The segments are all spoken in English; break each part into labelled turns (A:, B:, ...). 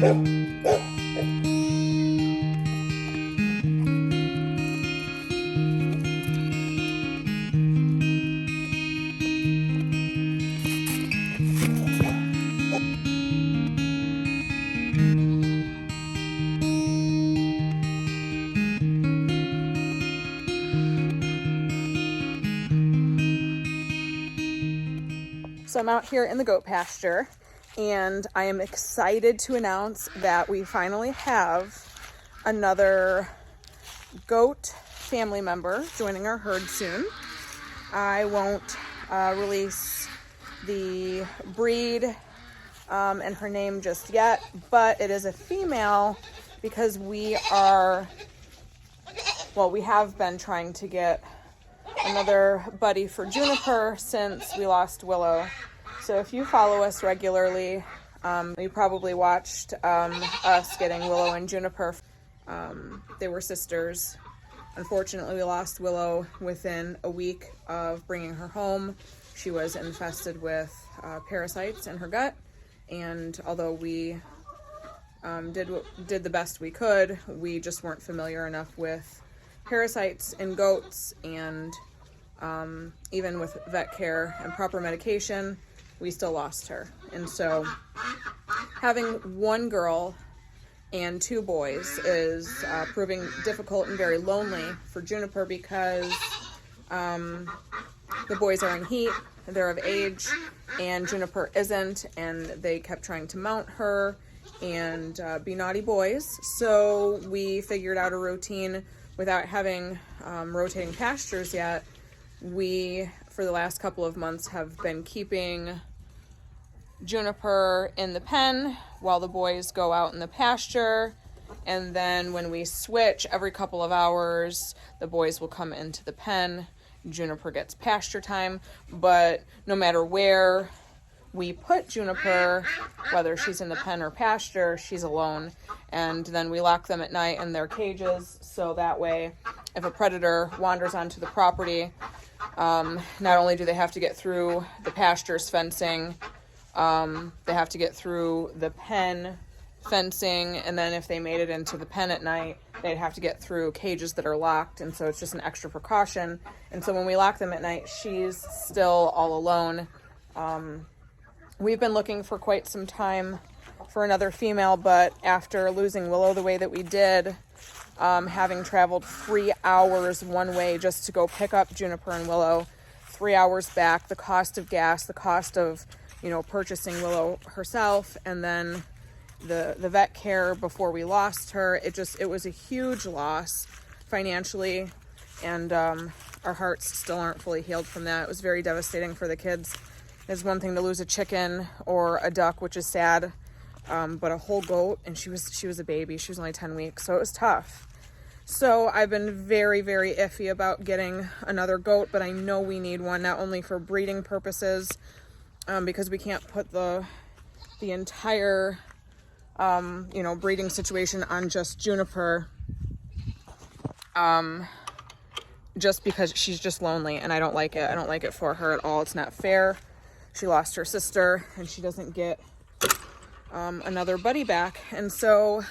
A: So I'm out here in the goat pasture, and I am excited to announce that we finally have another goat family member joining our herd soon. I won't release the breed and her name just yet, but it is a female because we have been trying to get another buddy for Juniper since we lost Willow. So if you follow us regularly, you probably watched us getting Willow and Juniper. They were sisters. Unfortunately, we lost Willow within a week of bringing her home. She was infested with parasites in her gut, and although we did the best we could, we just weren't familiar enough with parasites in goats, and even with vet care and proper medication, we still lost her. And so having one girl and two boys is proving difficult and very lonely for Juniper because the boys are in heat, they're of age, and Juniper isn't, and they kept trying to mount her and be naughty boys. So we figured out a routine without having rotating pastures yet. We, for the last couple of months, have been keeping Juniper in the pen while the boys go out in the pasture. And then when we switch, every couple of hours, the boys will come into the pen. Juniper gets pasture time. But no matter where we put Juniper, whether she's in the pen or pasture, she's alone. And then we lock them at night in their cages, so that way if a predator wanders onto the property, not only do they have to get through the pasture's fencing, they have to get through the pen fencing, and then if they made it into the pen at night, they'd have to get through cages that are locked, and so it's just an extra precaution. And so when we lock them at night, she's still all alone. We've been looking for quite some time for another female, but after losing Willow the way that we did, having traveled 3 hours one way just to go pick up Juniper and Willow, 3 hours back, the cost of gas, the cost of, purchasing Willow herself, and then the vet care before we lost her, it was a huge loss financially, and our hearts still aren't fully healed from that. It was very devastating for the kids. It's one thing to lose a chicken or a duck, which is sad, but a whole goat, and she was a baby. She was only 10 weeks, so it was tough. So I've been very, very iffy about getting another goat, but I know we need one, not only for breeding purposes, because we can't put the entire, breeding situation on just Juniper, just because she's just lonely, and I don't like it. I don't like it for her at all. It's not fair. She lost her sister, and she doesn't get another buddy back. And so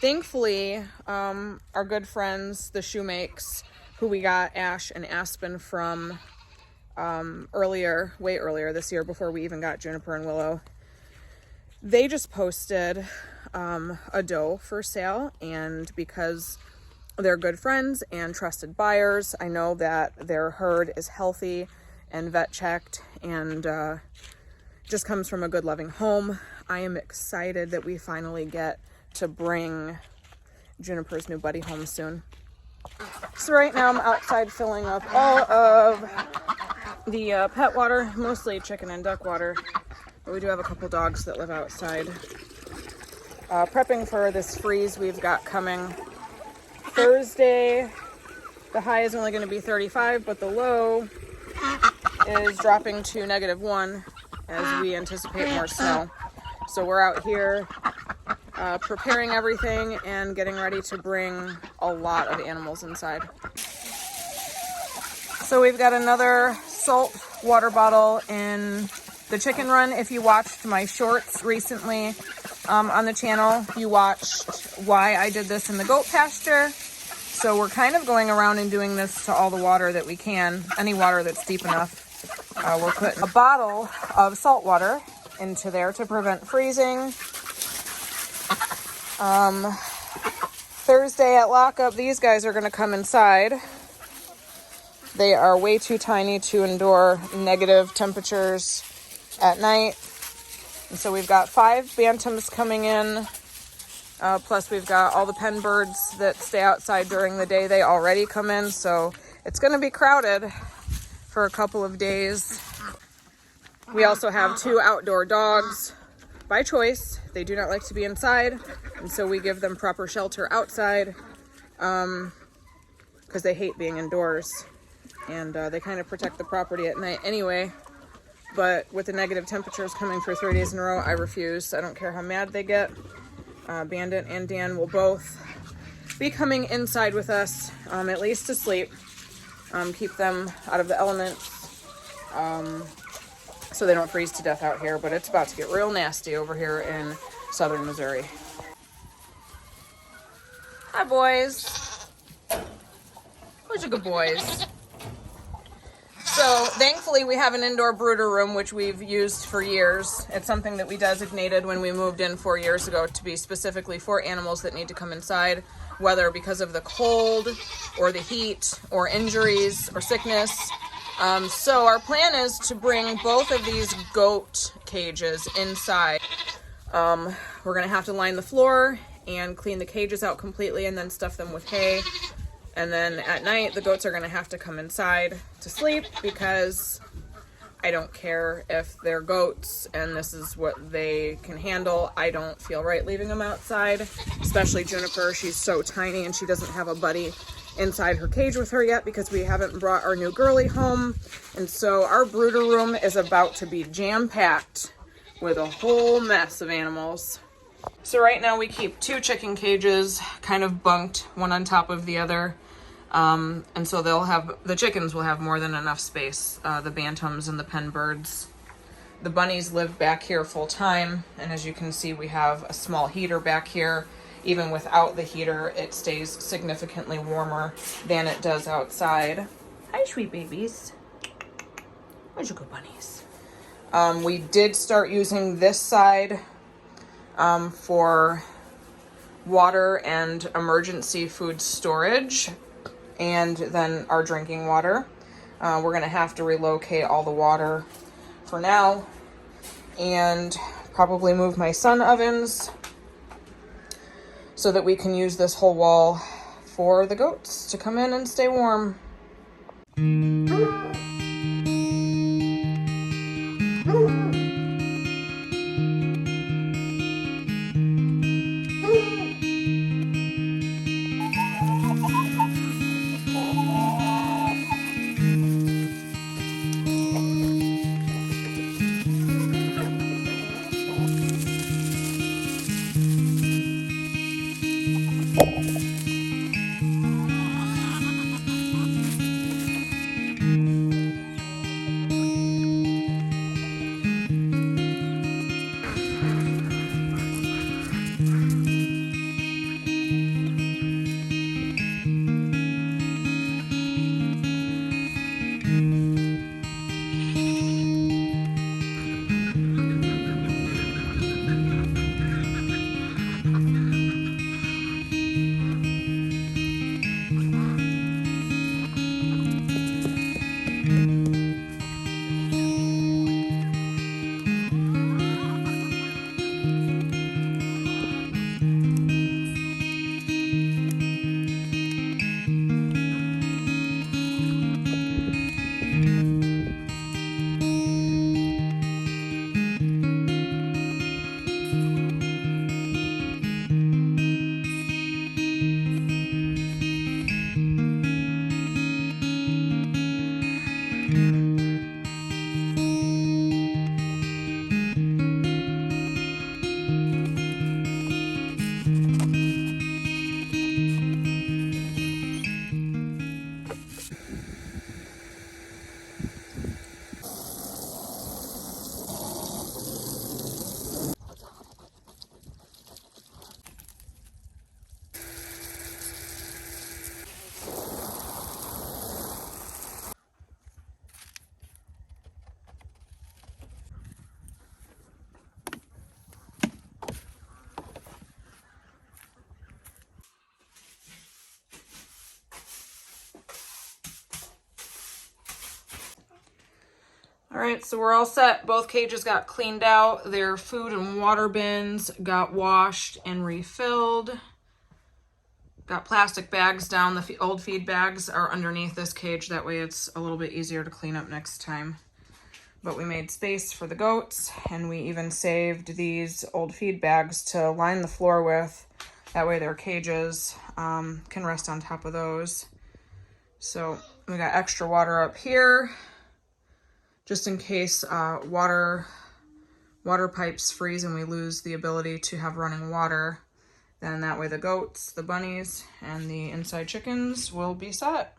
A: thankfully, our good friends, the Shoemakes, who we got Ash and Aspen from way earlier this year, before we even got Juniper and Willow, they just posted a doe for sale, and because they're good friends and trusted buyers, I know that their herd is healthy and vet checked and just comes from a good loving home. I am excited that we finally get to bring Juniper's new buddy home soon. So right now I'm outside filling up all of the pet water, mostly chicken and duck water, but we do have a couple dogs that live outside. Prepping for this freeze we've got coming Thursday. The high is only going to be 35, but the low is dropping to -1 as we anticipate more snow. So we're out here preparing everything and getting ready to bring a lot of animals inside. So we've got another salt water bottle in the chicken run. If you watched my shorts recently, on the channel, you watched why I did this in the goat pasture. So we're kind of going around and doing this to all the water that we can, any water that's deep enough. We're putting a bottle of salt water into there to prevent freezing. Thursday at lockup, these guys are going to come inside. They are way too tiny to endure negative temperatures at night. And so we've got 5 bantams coming in. Plus we've got all the pen birds that stay outside during the day. They already come in, so it's going to be crowded for a couple of days. We also have 2 outdoor dogs by choice. They do not like to be inside, and so we give them proper shelter outside because they hate being indoors, and they kind of protect the property at night anyway. But with the negative temperatures coming for 3 days in a row, I refuse. I don't care how mad they get. Bandit and Dan will both be coming inside with us, at least to sleep. Keep them out of the elements so they don't freeze to death out here. But it's about to get real nasty over here in southern Missouri. Hi, boys. Where's your good boys? So thankfully we have an indoor brooder room, which we've used for years. It's something that we designated when we moved in 4 years ago to be specifically for animals that need to come inside, whether because of the cold or the heat or injuries or sickness. So our plan is to bring both of these goat cages inside. We're gonna have to line the floor and clean the cages out completely and then stuff them with hay. And then at night, the goats are going to have to come inside to sleep because I don't care if they're goats and this is what they can handle. I don't feel right leaving them outside, especially Juniper. She's so tiny and she doesn't have a buddy inside her cage with her yet because we haven't brought our new girly home. And so our brooder room is about to be jam-packed with a whole mess of animals. So right now we keep 2 chicken cages kind of bunked, one on top of the other. And so the chickens will have more than enough space, the bantams and the pen birds. The bunnies live back here full time, and as you can see, we have a small heater back here. Even without the heater, it stays significantly warmer than it does outside. Hi, sweet babies. Where's your good bunnies? We did start using this side for water and emergency food storage, and then our drinking water. We're going to have to relocate all the water for now and probably move my sun ovens so that we can use this whole wall for the goats to come in and stay warm. All right, so we're all set. Both cages got cleaned out. Their food and water bins got washed and refilled. Got plastic bags down. The old feed bags are underneath this cage. That way it's a little bit easier to clean up next time. But we made space for the goats, and we even saved these old feed bags to line the floor with. That way their cages can rest on top of those. So we got extra water up here, just in case water pipes freeze and we lose the ability to have running water. Then that way the goats, the bunnies, and the inside chickens will be set.